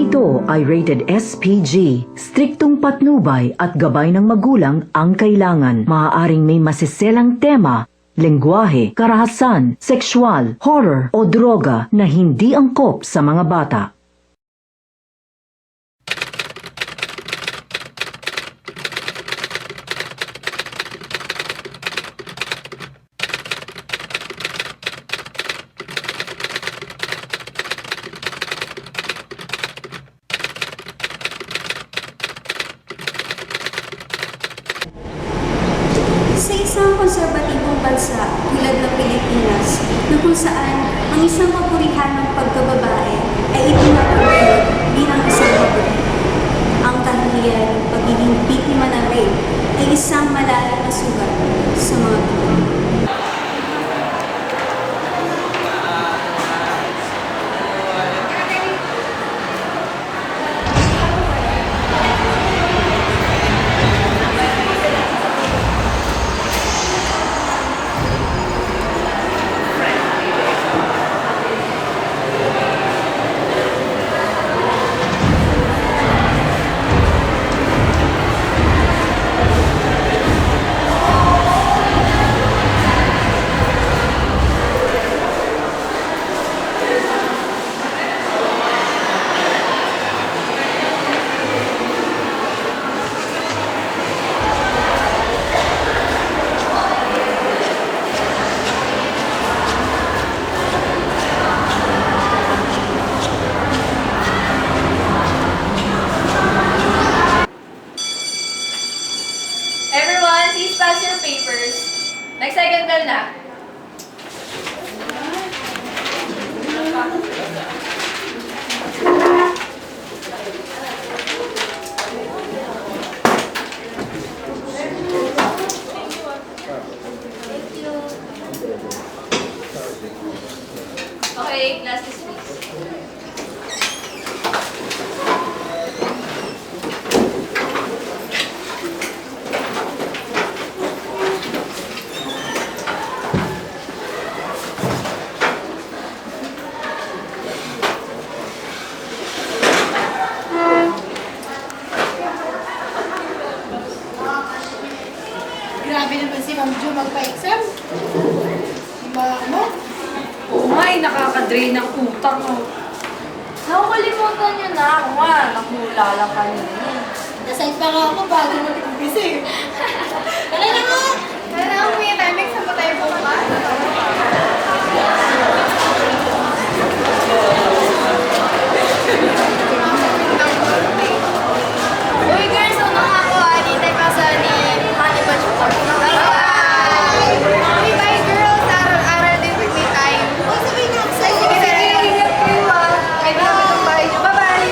ito ay rated SPG. Striktong patnubay at gabay ng magulang ang kailangan. Maaaring may masiselang tema, lengguwahe, karahasan, sexual, horror o droga na hindi angkop sa mga bata. Sa isang konserbatibong bansa tulad ng Pilipinas, na kung saan ang isang mapurihan ng pagkababae ay itinataguyod bilang isang mabuti. Ang kahihiyan ng pagiging biktima ng rape ay isang malalim na sugat sa mga Pinoy. Everyone, please pass your papers. Next second bell na. Okay, glasses please. Grabe naman si Ma'am Jo magpa-exam. Mo? Oo nga, nakaka-drain ng utak mo. Nakakalimutan niyo na ako nga. Nakmula lang kanina. Naside pa nga ako bago mag-busy. Tara na nga! Tara na, may timing sa patay bukas. Uy girls, una nga ako. Anitay pa sa ni Honey Bunch of Course. Bye! Uy, bye girls. Aral din with me time. O, sabi nga, Sige, ingat kayo ah. Ay, bye! Bye-bye!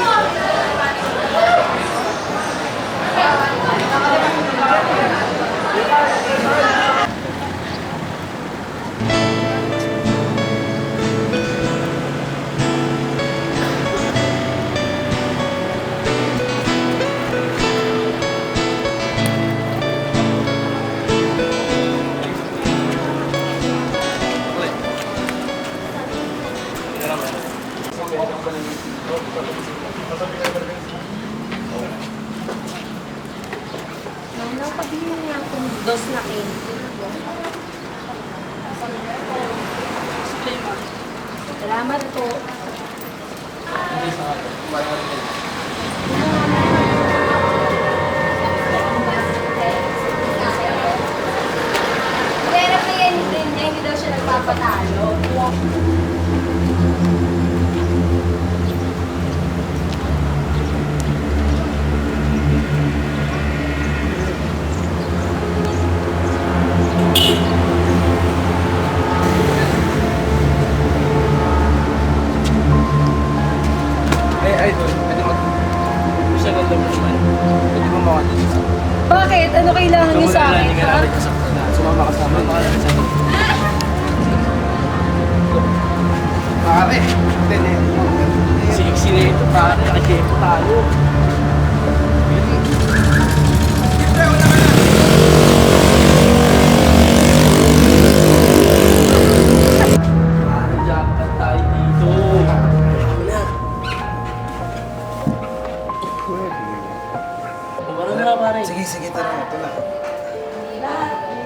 Mama, pabili niya akong dos na cake. Salamat po. Pero pa yan din niya, hindi daw siya nagpapatalo. Bakit? Ano kailangan niyo sa akin, ha? Sumama ka sa amin. Pare, siksi na ito, pare. Nakikita tayo. sige, tara. Ito na.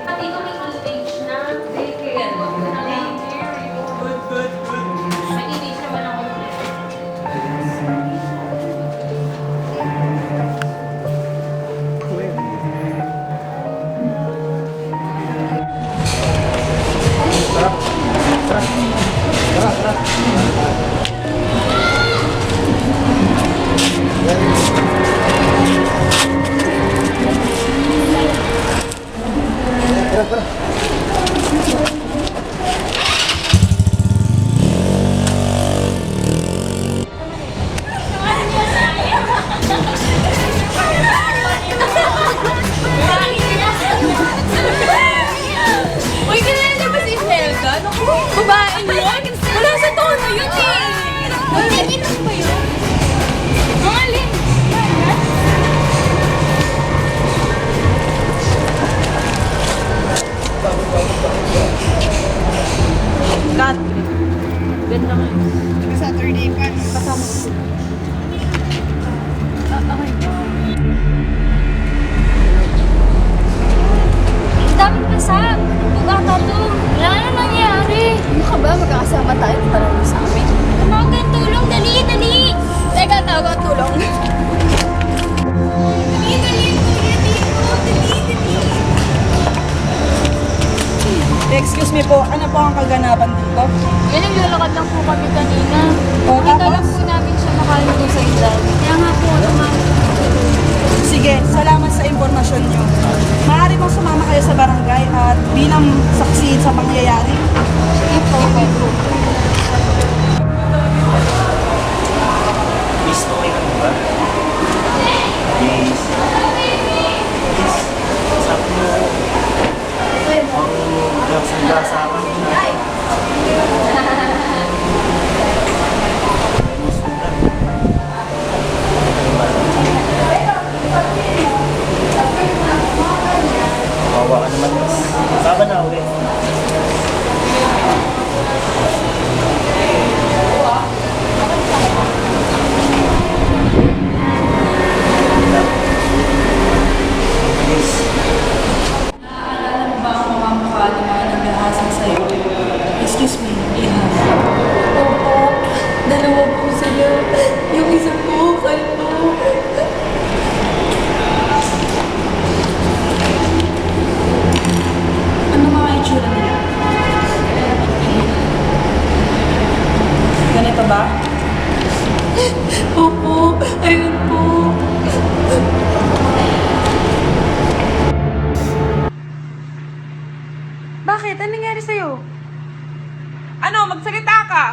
Pati ito may stage na. Thank you. May stage naman ako. Uy, kilala ba si Imelda? Naku, babae yun. Wala sa tono yun eh. Nagiging ba yun? Ang alin? Cut. Ganda nga. Saturday pa. Kasama ko. Ang daming kasam. Bugata to. Wala na nangyari. Ano ka ba? Magkakasama tayo para sa amin. Tumawagan tulong. Dali, dali. Teka, tawag ang tulong. Dali, dali. Kuya, dito. Dali, dali. Excuse me po, ano po ang kaganapan dito? Yan ang lalakad lang po kami kanina. O, Kita lang tapos? po namin siya nakaluto sa isla. Kaya nga po, Sige, salamat sa impormasyon nyo. Maaari bang sumama kayo sa barangay at bilang saksi sa pangyayari? Okay po. Miss, okay ka ba? Miss. Miss, sabi mo, ang gasa ka. Kawawa ka naman, Miss. Baba na ulit. Miss. Naalala mo ba ang mamamukha ng mga naghahasa sa'yo? Excuse me, Iha. Opo. Dalawa po sila. Yung isa po, kalbo. Ano mga itsura nila? Ganito ba? Opo. Ayun po. Bakit? Anong nangyari sa'yo? Ano? Magsalita ka!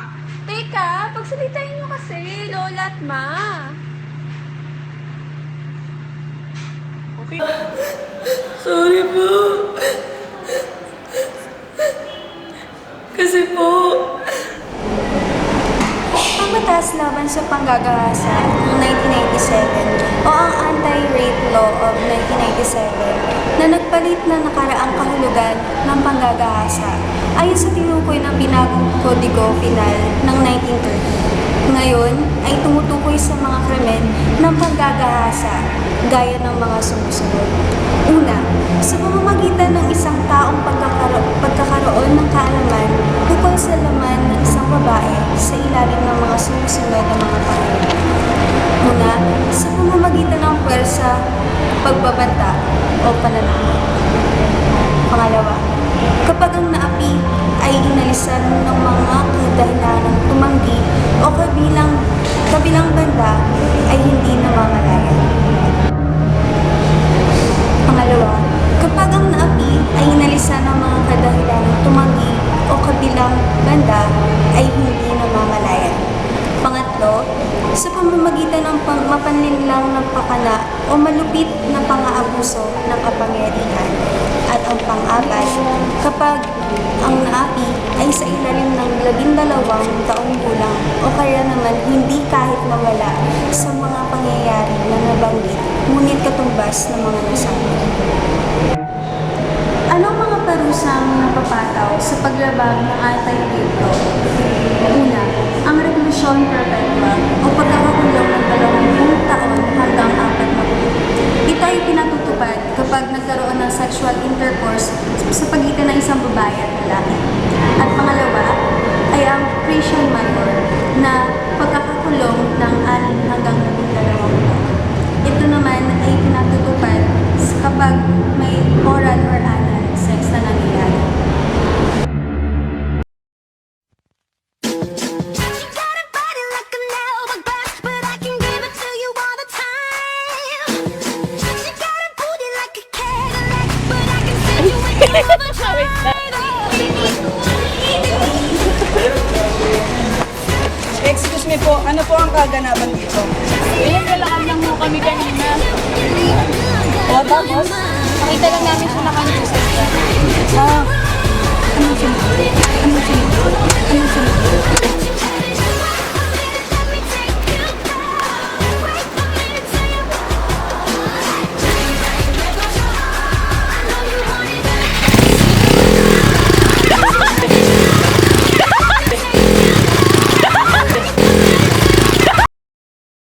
Teka, pagsalitain niyo kasi, Lola at Ma. Okay. Sorry po. Kasi po, Ang batas laban sa panggagahasa ng 1997 o ang Anti-Rape Law of 1997 na nagpalit na nakaraang kahulugan ng panggagahasa ayon sa tinukoy ng binagong Kodigo Penal ng 1930. Ngayon ay tumutukoy sa mga krimen ng panggagahasa gaya ng mga sumusunod. Una, sa pamamagitan ng isang taong pagkakaroon ng kaalaman ukol sa laman ng isang babae sa ilalim ng mga sumusunod na mga pangalan. Una, sa pamamagitan ng puwersa, pagbabanta o pananakot. Pangalawa, kapag ang naapi ay inalisan ng mga kadahilanang tumanggi o kabilang banda ay hindi namamalaya. Pangalawa, kapag ang naapi ay inalisan ng mga kadahilanang tumanggi o kabilang banda ay hindi namamalaya. Pangatlo, sa pamamagitan ng mapanlinlang ng pakana o malupit na pang-aabuso ng kapangyarihan. At ang pang-apat, kapag ang naapi ay sa ilalim ng 12 taong gulang o kaya naman hindi kahit nawala sa mga pangyayari na nabanggit, ngunit katumbas ng mga nasabi. Anong mga parusang napapataw sa paglabag ng anti-rape law? Una, ang reklusyon perpetua o pagkakakulong ng 20 taon hanggang 4 na buwan. Ito ay pinatutupad Corporation Mayor na pagkakakulong ng 6 hanggang 12 taon. Ito naman ay pinatutupad kapag may oral or anal sex na nangyayari. Excuse me po, ano po ang kaganapan dito? Naglalakad lang mo kami kanina. O tapos? Nakita lang namin siya nakanusos. Ah, anong sunod? Anong sunod? Anong sunod?